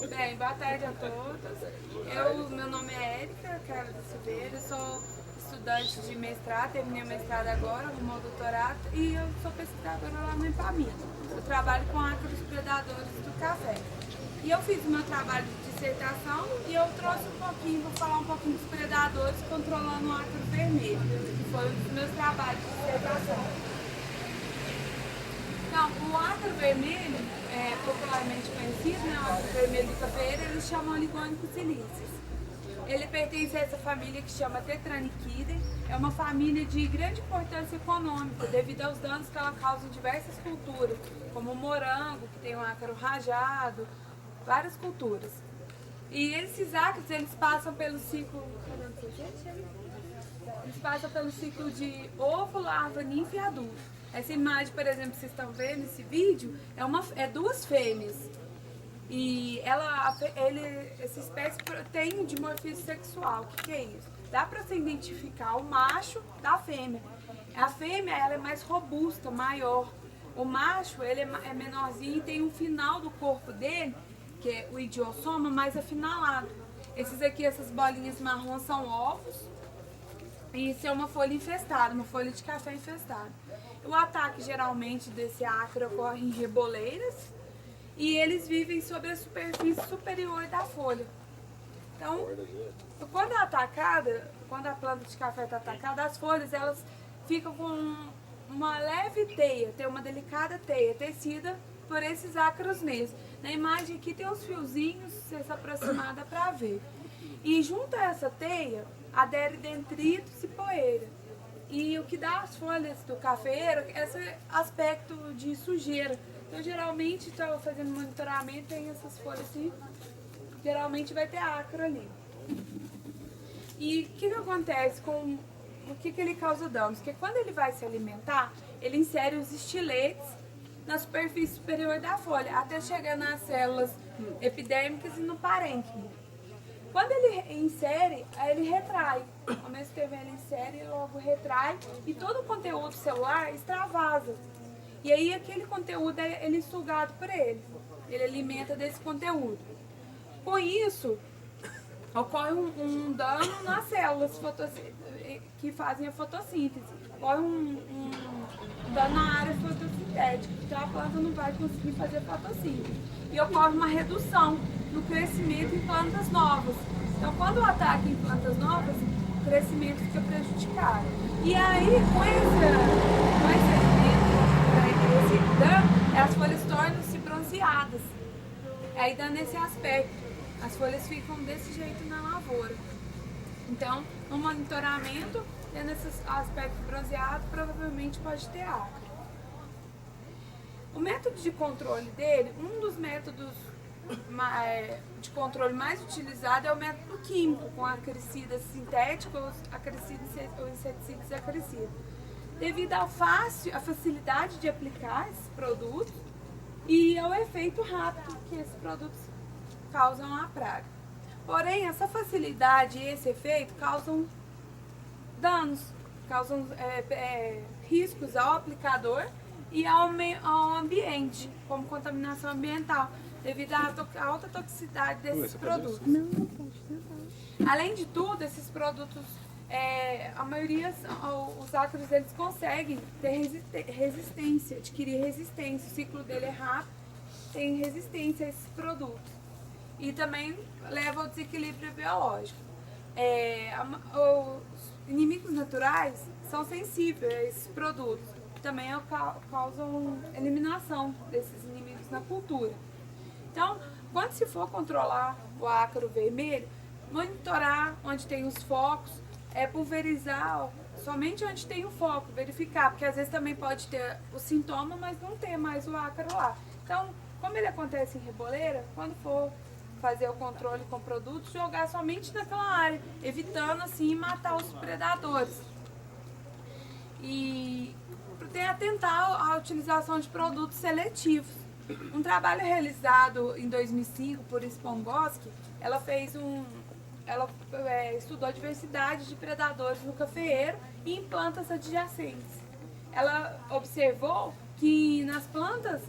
Bem, boa tarde a todos. Meu nome é Érica Carla da Silveira, sou estudante de mestrado, terminei o mestrado agora, arrumou o doutorado e eu sou pesquisadora lá no Ipamina. Eu trabalho com ácaros predadores do café. E eu fiz o meu trabalho de dissertação e eu trouxe um pouquinho, vou falar um pouquinho dos predadores controlando o ácaro vermelho, que foi um dos meus trabalhos de dissertação. Então, o ácaro vermelho, popularmente conhecido, né, o ácaro vermelho do cafeeiro, eles chamam Ligônicos silíceos. Ele pertence a essa família que chama Tetranychidae, é uma família de grande importância econômica devido aos danos que ela causa em diversas culturas, como o morango, que tem um ácaro rajado, várias culturas. E esses ácaros, eles passam pelo ciclo, de ovo, larva, ninfa e adulto. Essa imagem, por exemplo, que vocês estão vendo nesse vídeo, é duas fêmeas. E essa espécie tem um dimorfismo sexual. O que é isso? Dá para você identificar o macho da fêmea. A fêmea ela é mais robusta, maior. O macho ele é menorzinho e tem um final do corpo dele, que é o idiossoma, mais afinalado. Esses aqui, essas bolinhas marrons são ovos. E isso é uma folha infestada, uma folha de café infestada. O ataque geralmente desse ácaro ocorre em reboleiras e eles vivem sobre a superfície superior da folha. Então, quando a planta de café está atacada, as folhas elas ficam com uma leve teia, tem uma delicada teia tecida por esses ácaros mesmo. Na imagem aqui tem uns fiozinhos, se se aproximar dá para ver. E junto a essa teia adere detritos e poeira. E o que dá às folhas do cafeeiro é esse aspecto de sujeira. Então, geralmente, estou fazendo monitoramento, tem essas folhas assim, geralmente vai ter ácaro ali. E o que acontece com... O que ele causa danos? Porque quando ele vai se alimentar, ele insere os estiletes na superfície superior da folha, até chegar nas células epidérmicas e no parênquima. Quando ele insere, aí ele retrai. Ao mesmo tempo ele insere e logo retrai e todo o conteúdo celular extravasa. E aí aquele conteúdo ele é sugado por ele. Ele alimenta desse conteúdo. Com isso, ocorre um dano nas células que fazem a fotossíntese. Ocorre um dano na área fotossintética, então a planta não vai conseguir fazer fotossíntese. E ocorre uma redução no crescimento em plantas novas. Então, quando o ataque em plantas novas, o crescimento fica prejudicado. E aí, com esse dano, as folhas tornam-se bronzeadas. Aí dá nesse aspecto. As folhas ficam desse jeito na lavoura. Então, no monitoramento, tendo esse aspecto bronzeado, provavelmente pode ter ácaro. O método de controle dele, um dos métodos de controle mais utilizado é o método químico, com acaricidas sintéticos, ou inseticidas acaricidas. Devido à facilidade de aplicar esses produtos e ao efeito rápido que esses produtos causam à praga. Porém, essa facilidade e esse efeito causam danos, causam riscos ao aplicador e ao ambiente, como contaminação ambiental, devido à alta toxicidade desses produtos. Além de tudo, esses produtos, a maioria, os ácaros, eles conseguem ter resistência, adquirir resistência, o ciclo dele é rápido, tem resistência a esses produtos. E também leva ao desequilíbrio biológico. Os inimigos naturais são sensíveis a esses produtos, que também causam eliminação desses inimigos na cultura. Então, quando se for controlar o ácaro vermelho, monitorar onde tem os focos, pulverizar somente onde tem o foco, verificar, porque às vezes também pode ter o sintoma, mas não ter mais o ácaro lá. Então, como ele acontece em reboleira, quando for fazer o controle com produtos, jogar somente naquela área, evitando assim matar os predadores. E atentar à utilização de produtos seletivos. Um trabalho realizado em 2005 por Spongoski, ela estudou a diversidade de predadores no cafeeiro e em plantas adjacentes. ela observou que nas plantas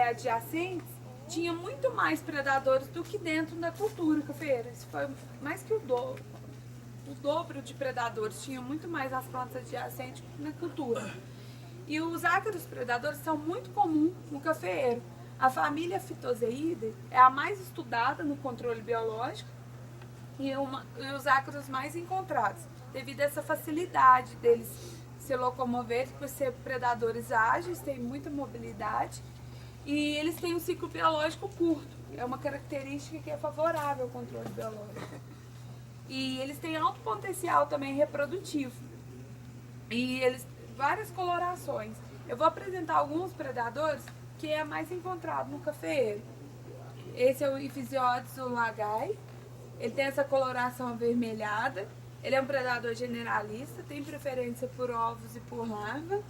adjacentes tinha muito mais predadores do que dentro da cultura cafeeira. Isso foi mais que o dobro de predadores, tinha muito mais nas plantas adjacentes que na cultura. E os ácaros predadores são muito comuns no cafeeiro. A família Phytozoidae é a mais estudada no controle biológico e os ácaros mais encontrados, devido a essa facilidade deles se locomoverem, por ser predadores ágeis, têm muita mobilidade e eles têm um ciclo biológico curto. É uma característica que é favorável ao controle biológico. E eles têm alto potencial também reprodutivo. E eles várias colorações. Eu vou apresentar alguns predadores que é mais encontrado no cafeeiro. Esse é o Iphisiodes ulagai. Ele tem essa coloração avermelhada. Ele é um predador generalista, tem preferência por ovos e por larva.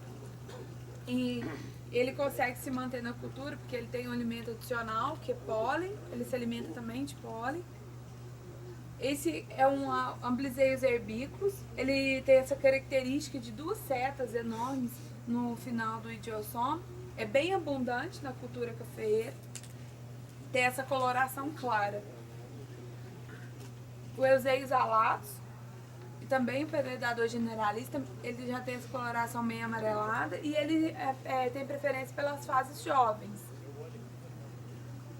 E ele consegue se manter na cultura porque ele tem um alimento adicional, que é pólen. Ele se alimenta também de pólen. Esse é um Amblyseus herbicus. Ele tem essa característica de duas setas enormes no final do idiossoma. É bem abundante na cultura cafeeira. Tem essa coloração clara. O Euseus alatus, também um predador generalista, ele já tem essa coloração meio amarelada e ele tem preferência pelas fases jovens.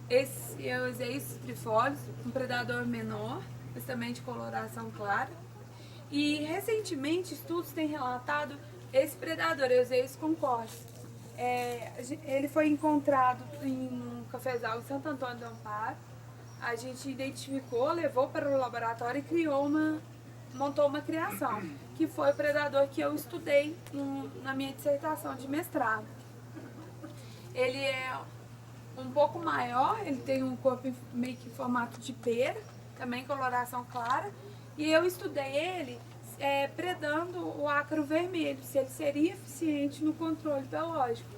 Esse é o Euseus citrifolis, um predador menor, mas também de coloração clara. E recentemente estudos têm relatado esse predador, Euseus concordis. Ele foi encontrado em um cafezal em Santo Antônio do Amparo. A gente identificou, levou para o laboratório e montou uma criação, que foi o predador que eu estudei na minha dissertação de mestrado. Ele é um pouco maior, ele tem um corpo meio que em formato de pera, também coloração clara, e eu estudei ele predando o ácaro vermelho, se ele seria eficiente no controle biológico,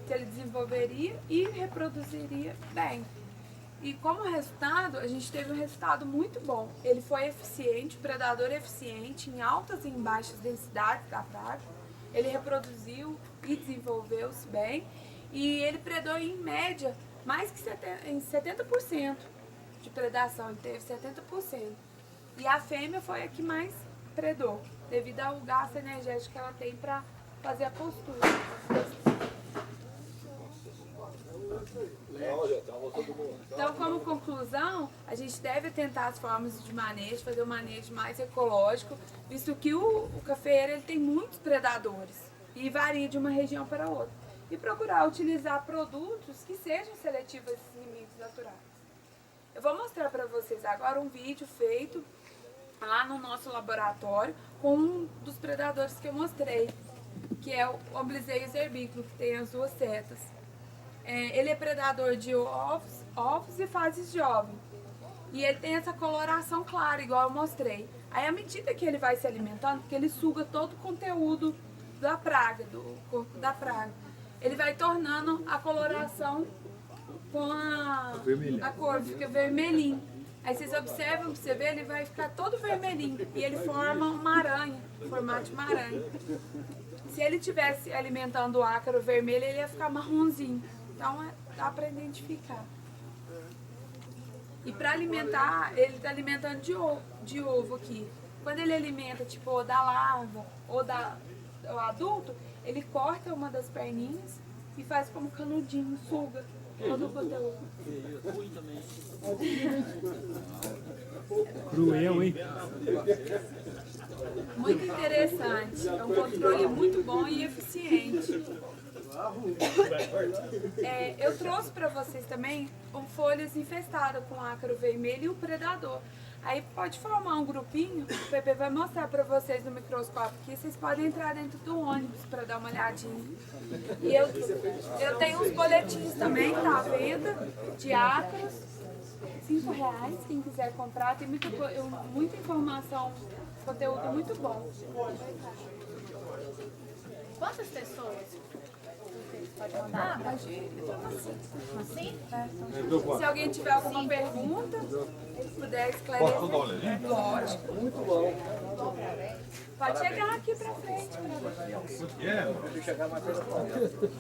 se ele desenvolveria e reproduziria bem. E como resultado, a gente teve um resultado muito bom. Ele foi eficiente, o predador eficiente em altas e em baixas densidades da praga. Ele reproduziu e desenvolveu-se bem. E ele predou em média mais que 70% de predação, ele teve 70%. E a fêmea foi a que mais predou, devido ao gasto energético que ela tem para fazer a postura. Então, como conclusão, a gente deve tentar as formas de manejo, fazer um manejo mais ecológico, visto que o cafeeiro ele tem muitos predadores e varia de uma região para outra. E procurar utilizar produtos que sejam seletivos a esses inimigos naturais. Eu vou mostrar para vocês agora um vídeo feito lá no nosso laboratório com um dos predadores que eu mostrei, que é o Amblyseus herbicus, que tem as duas setas. Ele é predador de ovos e fases jovens. E ele tem essa coloração clara, igual eu mostrei. Aí, à medida que ele vai se alimentando, porque ele suga todo o conteúdo da praga, do corpo da praga, ele vai tornando a coloração com a cor, fica vermelhinho. Aí vocês observam, pra você ver, ele vai ficar todo vermelhinho. E ele forma uma aranha, formato de uma aranha. Se ele estivesse alimentando o ácaro vermelho, ele ia ficar marronzinho. Então dá para identificar. E para alimentar, ele está alimentando de ovo aqui. Quando ele alimenta tipo da larva ou do adulto, ele corta uma das perninhas e faz como canudinho, suga todo o conteúdo. Cruel, hein? Muito interessante. É um controle muito bom e eficiente. Eu trouxe para vocês também folhas infestadas com ácaro vermelho e o predador. Aí pode formar um grupinho, o Pepe vai mostrar para vocês no microscópio aqui, vocês podem entrar dentro do ônibus para dar uma olhadinha. E eu tenho uns boletins também, tá à venda, de ácaros, R$5, quem quiser comprar, tem muita informação, conteúdo muito bom. Quantas pessoas? Pode mandar? Pode Assim? Se alguém tiver alguma pergunta, puder esclarecer. Posso dar uma olhadinha? Lógico. Muito bom. Pode chegar aqui pra frente pra ver.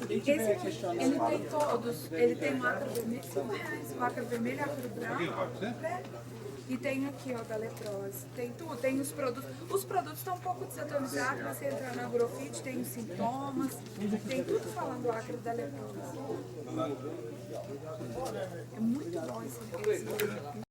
Ele tem todos. Ele tem o acro vermelho, R$5. O acro vermelho, acro branco. E tem aqui, ó, da leprose. Tem tudo, tem os produtos. Os produtos estão um pouco desatualizados, mas você entrar na Agrofit, tem os sintomas, tem tudo falando do acro da leprose. É muito bom esse livro.